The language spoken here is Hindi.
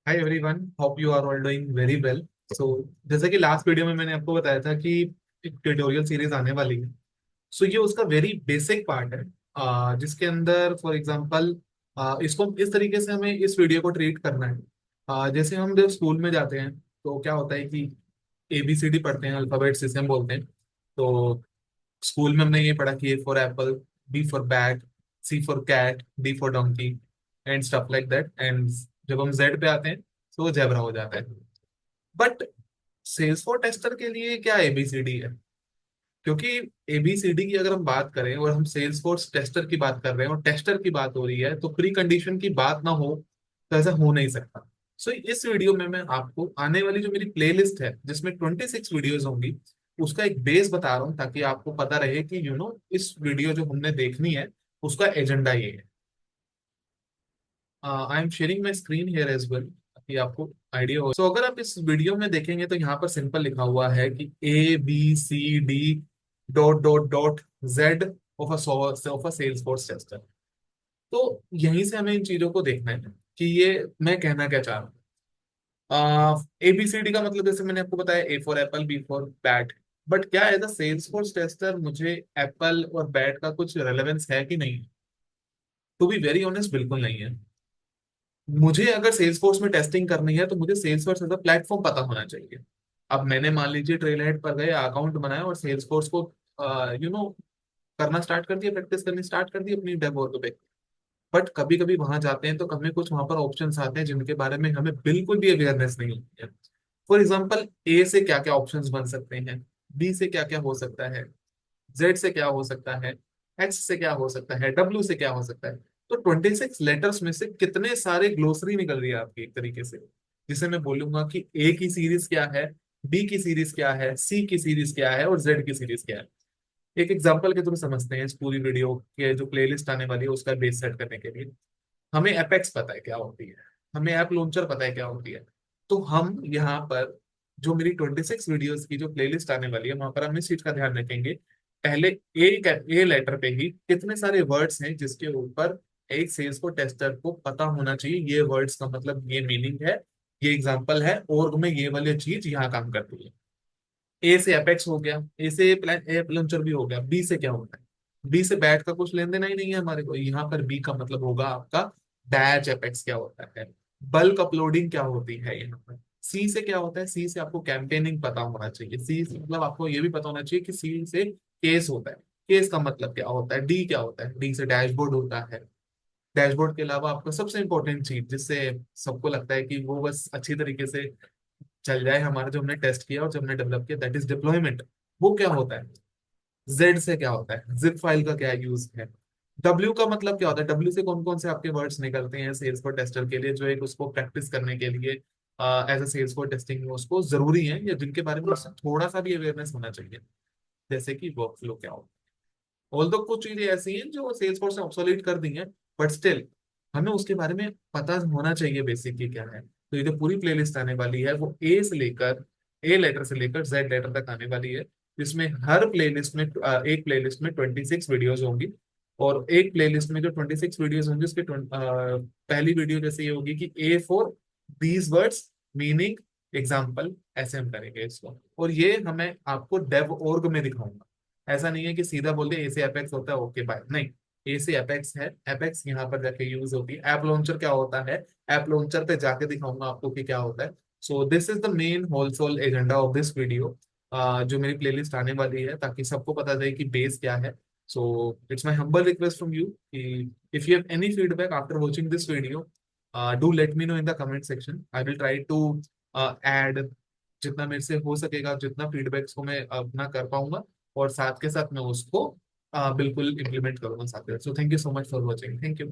Hi everyone, hope you are all doing very well. So जैसे कि लास्ट वीडियो में मैंने आपको बताया था कि एक ट्यूटोरियल सीरीज आने वाली है। सो ये उसका वेरी बेसिक पार्ट है, जिसके अंदर फॉर एग्जांपल इसको इस तरीके से हमें इस वीडियो को ट्रीट करना है। जैसे हम जब स्कूल में जाते हैं तो क्या होता है कि ABCD पढ़ते हैं, अल्फाबेट जिसे हम बोलते हैं। तो स्कूल में हमने ये पढ़ा कि A for apple, B for bat, C for cat, D for donkey and stuff like that. And जब हम Z पे आते हैं तो वो जेब्रा हो जाता है। बट सेल्स फॉर टेस्टर के लिए क्या ABCD है? क्योंकि ABCD की अगर हम बात करें और हम सेल्स फोर्स टेस्टर की बात कर रहे हैं और टेस्टर की बात हो रही है, तो प्री कंडीशन की बात ना हो तो ऐसा हो नहीं सकता। सो इस वीडियो में मैं आपको आने वाली जो मेरी प्लेलिस्ट है जिसमें 26 वीडियोज होंगी, उसका एक बेस बता रहा हूँ ताकि आपको पता रहे कि इस वीडियो जो हमने देखनी है उसका एजेंडा ये है। I am sharing my screen here as well ताकि आपको आइडिया हो। सो अगर आप इस वीडियो में देखेंगे तो यहाँ पर सिंपल लिखा हुआ है कि ABCD dot dot dot Z of a sales force tester. तो यहीं से हमें इन चीजों को देखना है कि ये मैं कहना क्या चाह रहा हूँ। ABCD का मतलब जैसे मैंने आपको बताया, A for apple, B for bat. But क्या as a sales force tester मुझे एप्पल और बैट का कुछ रेलेवेंस है कि नहीं? टू बी वेरी ऑनेस्ट, बिल्कुल नहीं है। मुझे अगर सेल्स फोर्स में टेस्टिंग करनी है तो मुझे Salesforce as a platform पता होना चाहिए। अब मैंने मान लीजिए ट्रेल हेड पर गए, अकाउंट बनाया और सेल्स फोर्स को यू नो करना स्टार्ट कर दिया, प्रैक्टिस करनी स्टार्ट कर दी अपनी डेव वर्क पे। बट कभी कभी वहां जाते हैं तो हमें कुछ वहां पर ऑप्शंस आते हैं जिनके बारे में हमें बिल्कुल भी अवेयरनेस नहीं होती है। फॉर एग्जाम्पल, ए से क्या क्या ऑप्शंस बन सकते हैं, बी से क्या क्या हो सकता है, जेड से क्या हो सकता है, एच से क्या हो सकता है, डब्ल्यू से क्या हो सकता है। तो 26 लेटर्स में से कितने सारे ग्लोसरी निकल रही है आपकी एक तरीके से, जिसे मैं बोलूंगा कि ए की सीरीज क्या है, बी की सीरीज क्या है, सी की सीरीज क्या है और जेड की सीरीज क्या है। एक एग्जांपल के थ्रू समझते हैं इस पूरी वीडियो के जो प्लेलिस्ट आने वाली है उसका बेस सेट करने के लिए। हमें एपेक्स पता है क्या होती है, हमें ऐप लॉन्चर पता है क्या होती है। तो हम यहाँ पर जो मेरी 26 वीडियोस की जो प्लेलिस्ट आने वाली है वहां पर हम इस चीज का ध्यान रखेंगे। पहले ए लेटर पे ही कितने सारे वर्ड्स हैं जिसके ऊपर एक सेल्स को टेस्टर को पता होना चाहिए, ये वर्ड्स का मतलब ये मीनिंग है, ये एग्जांपल है और में ये वाली चीज यहाँ काम करती है। ए से एपेक्स हो गया, ए से प्लान एप लॉन्चर भी हो गया। बी से क्या होता है? बी से बैट का कुछ लेन देना ही नहीं है हमारे को। यहाँ पर बी का मतलब होगा आपका बैच एपेक्स क्या होता है, बल्क अपलोडिंग क्या होती है यहाँ पर। सी से क्या होता है? सी से आपको कैंपेनिंग पता होना चाहिए। सी से मतलब आपको ये भी पता होना चाहिए कि सी से केस होता है, केस का मतलब क्या होता है। डी क्या होता है? डी से डैशबोर्ड होता है। डैशबोर्ड के अलावा आपको सबसे इंपॉर्टेंट चीज जिससे सबको लगता है कि वो बस अच्छी तरीके से चल जाए हमारा, जो हमने टेस्ट किया और जो हमने डेवलप किया, दैट इज डिप्लॉयमेंट। वो क्या होता है? जेड से क्या होता है? जिप फाइल का क्या यूज है? डब्ल्यू का मतलब क्या होता है? डब्ल्यू से कौन कौन से आपके वर्ड्स निकलते हैं सेल्स फॉर टेस्टर के लिए, जो एक उसको प्रैक्टिस करने के लिए as a Salesforce testing में उसको जरूरी है, या जिनके बारे में उससे थोड़ा सा भी अवेयरनेस होना चाहिए। जैसे कि वर्क फ्लो क्या होता है। ऑल्दो कुछ चीजें ऐसी हैं जो सेल्स फॉर्स ने ऑब्सोलीट कर दी हैं, बट स्टिल हमें उसके बारे में पता होना चाहिए बेसिकली क्या है। तो ये जो पूरी प्लेलिस्ट आने वाली है वो ए लेटर से लेकर जेड लेटर तक आने वाली है, जिसमें हर प्लेलिस्ट में एक प्लेलिस्ट में 26 वीडियोज होंगी। और एक प्लेलिस्ट में जो 26 वीडियोज होंगी उसके पहली वीडियो जैसे ये होगी कि A for these words meaning example, ऐसे हम करेंगे इसको। और ये हमें आपको डेव ओर्ग में दिखाऊंगा। ऐसा नहीं है कि सीधा बोल दे ए से एपेक्स होता है ओके बाय, नहीं। ए से एपेक्स है, एपेक्स यहाँ पर जाके यूज होती है। ऐप लॉन्चर क्या होता है, ऐप लॉन्चर पे जाके दिखाऊंगा आपको कि क्या होता है। So this is the main whole sole agenda of this video, जो मेरी प्लेलिस्ट आने वाली है, ताकि सबको पता चले कि बेस क्या है। So it's my humble request from you कि if you have any feedback after watching this video, do let me know in the comment section. I will try to add जितना मेरे से हो सकेगा, जितना फीडबैक्स को मैं अपना कर पाऊंगा, और साथ के साथ मैं उसको बिल्कुल इम्प्लीमेंट करूंगा साथ में। So thank you so much for watching, thank you.